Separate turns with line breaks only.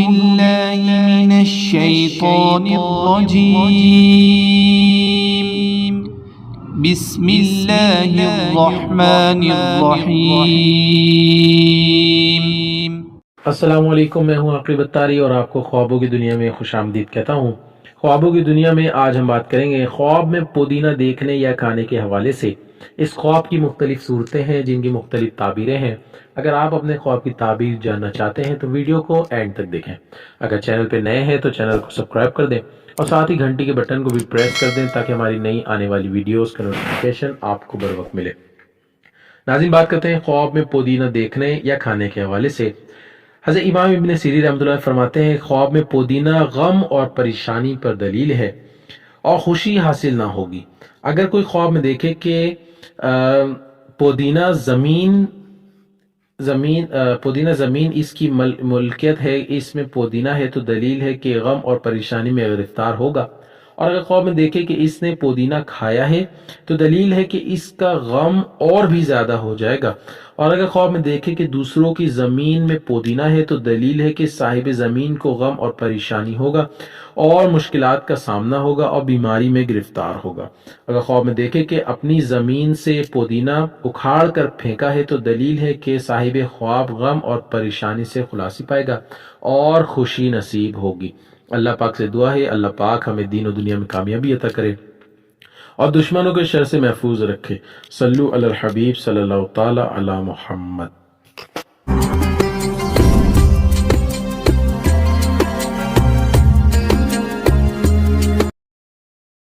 بالله من الشيطان الرجيم بسم الله الرحمن الرحيم۔
السلام علیکم، میں ہوں عقیل بطاری اور آپ کو خوابوں کی دنیا میں خوش آمدید کہتا ہوں۔ خوابوں کی دنیا میں آج ہم بات کریں گے خواب میں پودینہ دیکھنے یا کھانے کے حوالے سے۔ اس خواب کی مختلف صورتیں ہیں جن کی مختلف تعبیریں ہیں۔ اگر آپ اپنے خواب کی تعبیر جاننا چاہتے ہیں تو ویڈیو کو اینڈ تک دیکھیں۔ اگر چینل پہ نئے ہیں تو چینل کو سبسکرائب کر دیں اور ساتھ ہی گھنٹی کے بٹن کو بھی پریس کر دیں تاکہ ہماری نئی آنے والی ویڈیوز کا نوٹیفیکیشن آپ کو بر وقت ملے۔ ناظرین، بات کرتے ہیں خواب میں پودینہ دیکھنے یا کھانے کے حوالے سے۔ حضرت امام ابن سیرین رحمۃ اللہ فرماتے ہیں خواب میں پودینہ غم اور پریشانی پر دلیل ہے اور خوشی حاصل نہ ہوگی۔ اگر کوئی خواب میں دیکھے کہ پودینہ زمین اس کی ملکیت ہے، اس میں پودینہ ہے، تو دلیل ہے کہ غم اور پریشانی میں گرفتار ہوگا۔ اور اگر خواب میں دیکھے کہ اس نے پودینہ کھایا ہے تو دلیل ہے کہ اس کا غم اور بھی زیادہ ہو جائے گا۔ اور اگر خواب میں دیکھے کہ دوسروں کی زمین میں پودینہ ہے تو دلیل ہے کہ صاحب زمین کو غم اور پریشانی ہوگا اور مشکلات کا سامنا ہوگا اور بیماری میں گرفتار ہوگا۔ اگر خواب میں دیکھے کہ اپنی زمین سے پودینہ اکھاڑ کر پھینکا ہے تو دلیل ہے کہ صاحب خواب غم اور پریشانی سے خلاصی پائے گا اور خوشی نصیب ہوگی۔ اللہ پاک سے دعا ہے اللہ پاک ہمیں دین و دنیا میں کامیابی عطا کرے اور دشمنوں کے شر سے محفوظ رکھے۔ صلو علی الحبیب صلی اللہ تعالی علی محمد۔